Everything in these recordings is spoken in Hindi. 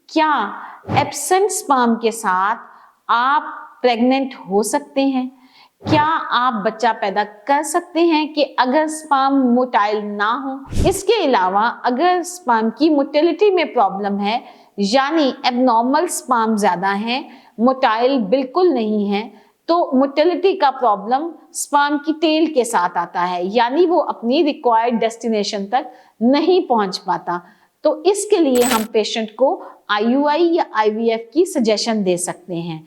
क्या एब्सेंट स्पर्म के साथ आप प्रेग्नेंट हो सकते हैं? क्या आप बच्चा पैदा कर सकते हैं कि अगर स्पर्म मोटाइल ना हो? इसके अलावा अगर स्पर्म की मोटिलिटी में प्रॉब्लम है, यानी एबनॉर्मल स्पर्म ज्यादा है, मोटाइल बिल्कुल नहीं है, तो मोटिलिटी का प्रॉब्लम स्पर्म की टेल के साथ आता है, यानी वो अपनी रिक्वायर्ड डेस्टिनेशन तक नहीं पहुंच पाता। तो इसके लिए हम पेशेंट को IUI या IVF की सजेशन दे सकते हैं।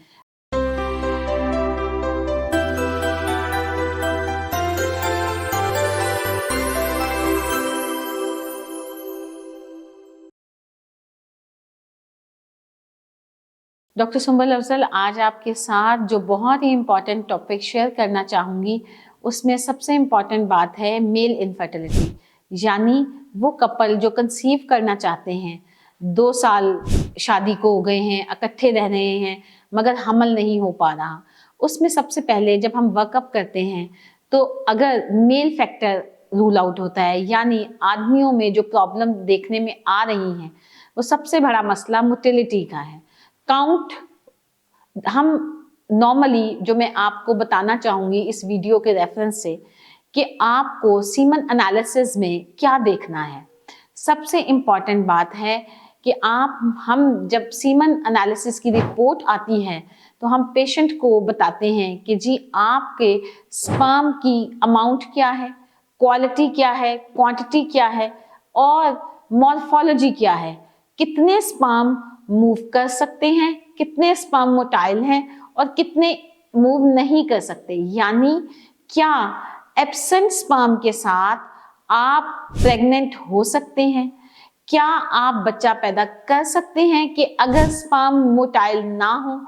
डॉक्टर सुंबल अफजल, आज आपके साथ जो बहुत ही इम्पॉर्टेंट टॉपिक शेयर करना चाहूँगी, उसमें सबसे इम्पॉर्टेंट बात है मेल इनफर्टिलिटी, यानी वो कपल जो कंसीव करना चाहते हैं, 2 साल शादी को हो गए हैं, इकट्ठे रह रहे हैं, मगर हमल नहीं हो पा रहा। उसमें सबसे पहले जब हम वर्कअप करते हैं तो अगर मेल फैक्टर रूल आउट होता है, यानी आदमियों में जो प्रॉब्लम देखने में आ रही हैं, वो सबसे बड़ा मसला मोटिलिटी का है। काउंट हम नॉर्मली, जो मैं आपको बताना चाहूंगी इस वीडियो के रेफरेंस से, कि आपको सीमन एनालिसिस में क्या देखना है। सबसे इम्पॉर्टेंट बात है कि हम जब सीमन एनालिसिस की रिपोर्ट आती है तो हम पेशेंट को बताते हैं कि जी आपके स्पर्म की अमाउंट क्या है, क्वालिटी क्या है, क्वांटिटी क्या है और मॉर्फोलॉजी क्या है, कितने स्पर्म मूव कर सकते हैं, कितने स्पर्म मोटाइल हैं और कितने मूव नहीं कर सकते, यानी क्या एब्सेंट स्पर्म के साथ आप प्रेग्नेंट हो सकते हैं? क्या आप बच्चा पैदा कर सकते हैं कि अगर स्पर्म मोटाइल ना हो,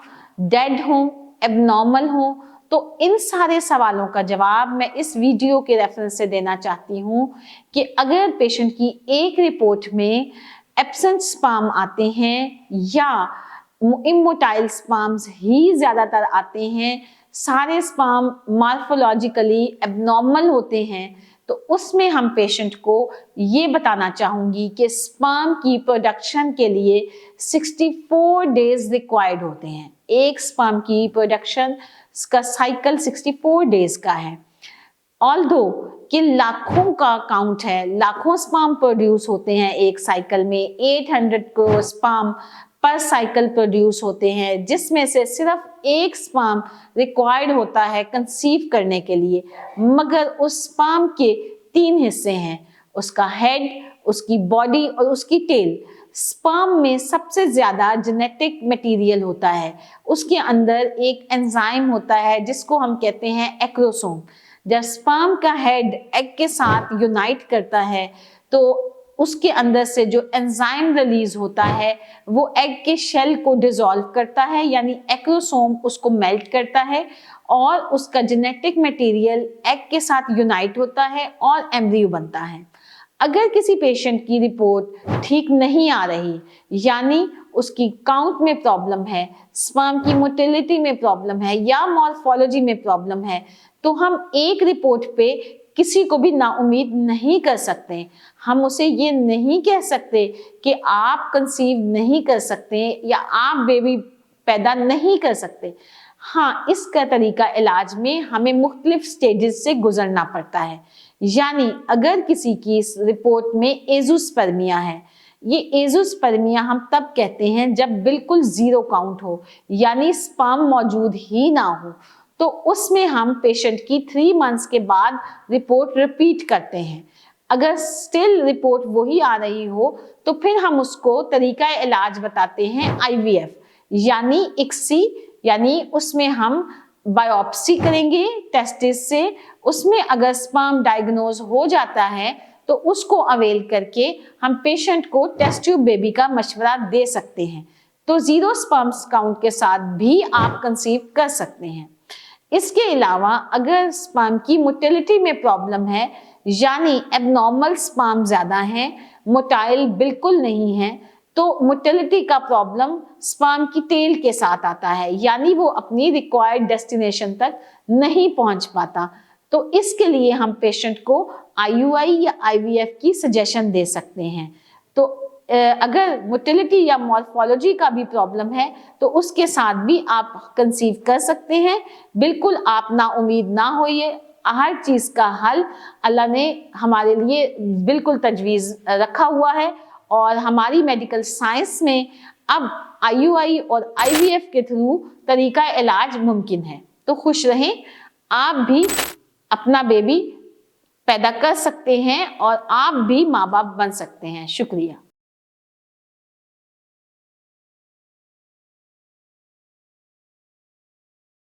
डेड हो, एबनॉर्मल हो? तो इन सारे सवालों का जवाब मैं इस वीडियो के रेफरेंस से देना चाहती हूँ कि अगर पेशेंट की एक रिपोर्ट में एब्सेंट स्पर्म आते हैं या इमोटाइल स्पर्म्स ही ज्यादातर आते हैं, सारे स्पर्म मॉर्फोलॉजिकली एबनॉर्मल होते हैं, तो उसमें हम पेशेंट को ये बताना चाहूंगी कि स्पर्म की प्रोडक्शन के लिए 64 डेज रिक्वायर्ड होते हैं। एक स्पर्म की प्रोडक्शन का साइकिल 64 डेज का है। ऑल्दो कि लाखों का काउंट है, लाखों स्पर्म प्रोड्यूस होते हैं एक साइकिल में, 800 करोड़ स्पर्म पर साइकिल प्रोड्यूस होते हैं, जिसमें से सिर्फ एक स्पर्म रिक्वायर्ड होता है कंसीव करने के लिए, मगर उस स्पर्म के 3 हिस्से हैं, उसका हेड, उसकी बॉडी और उसकी टेल। स्पर्म में सबसे ज्यादा जेनेटिक मटेरियल होता है, उसके अंदर एक एंजाइम होता है जिसको हम कहते हैं एक्रोसोम। जब स्पर्म का हेड एग के साथ यूनाइट करता है तो उसके अंदर से जो एंजाइम रिलीज होता है वो एग के शेल को डिसॉल्व करता है, यानी एक्रोसोम उसको मेल्ट करता है और उसका जेनेटिक मटेरियल एग के साथ यूनाइट होता है और एम्ब्रियो बनता है। अगर किसी पेशेंट की रिपोर्ट ठीक नहीं आ रही, यानी उसकी काउंट में प्रॉब्लम है, स्पर्म की मोटिलिटी में प्रॉब्लम है या मॉर्फोलॉजी में प्रॉब्लम है, तो हम एक रिपोर्ट पे किसी को भी नाउम्मीद नहीं कर सकते। हम उसे ये नहीं कह सकते कि आप कंसीव नहीं कर सकते या आप बेबी पैदा नहीं कर सकते। हाँ, इसका तरीका इलाज में हमें मुख्तलिफ स्टेजेस से गुजरना पड़ता है, यानी अगर किसी की रिपोर्ट में एजोस्पर्मिया है, ये एजोस्पर्मिया हम तब कहते हैं जब बिल्कुल जीरो काउंट हो, यानी स्पर्म मौजूद ही ना हो, तो उसमें हम पेशेंट की 3 मंथ्स के बाद रिपोर्ट रिपीट करते हैं। अगर स्टिल रिपोर्ट वही आ रही हो तो फिर हम उसको तरीका इलाज बताते हैं IVF, यानी ICSI, यानी उसमें हम बायोप्सी करेंगे टेस्टिस से, उसमें अगर स्पर्म डायग्नोज हो जाता है तो उसको अवेल करके हम पेशेंट को टेस्ट ट्यूब बेबी का मशवरा दे सकते हैं। तो 0 स्पर्म काउंट के साथ भी आप कंसीव कर सकते हैं। इसके अलावा अगर स्पर्म की मोटिलिटी में प्रॉब्लम है, यानी एबनॉर्मल स्पर्म ज्यादा है, मोटाइल बिल्कुल नहीं है, तो मोटिलिटी का प्रॉब्लम स्पर्म की टेल के साथ आता है, यानी वो अपनी रिक्वायर्ड डेस्टिनेशन तक नहीं पहुंच पाता। तो इसके लिए हम पेशेंट को IUI या IVF की सजेशन दे सकते हैं। तो अगर मोटिलिटी या मॉर्फोलॉजी का भी प्रॉब्लम है तो उसके साथ भी आप कंसीव कर सकते हैं। बिल्कुल आप ना उम्मीद ना होइए, हर चीज का हल अल्लाह ने हमारे लिए बिल्कुल तजवीज़ रखा हुआ है और हमारी मेडिकल साइंस में अब IUI और IVF के थ्रू तरीका इलाज मुमकिन है। तो खुश रहें, आप भी अपना बेबी पैदा कर सकते हैं और आप भी माँ बाप बन सकते हैं। शुक्रिया।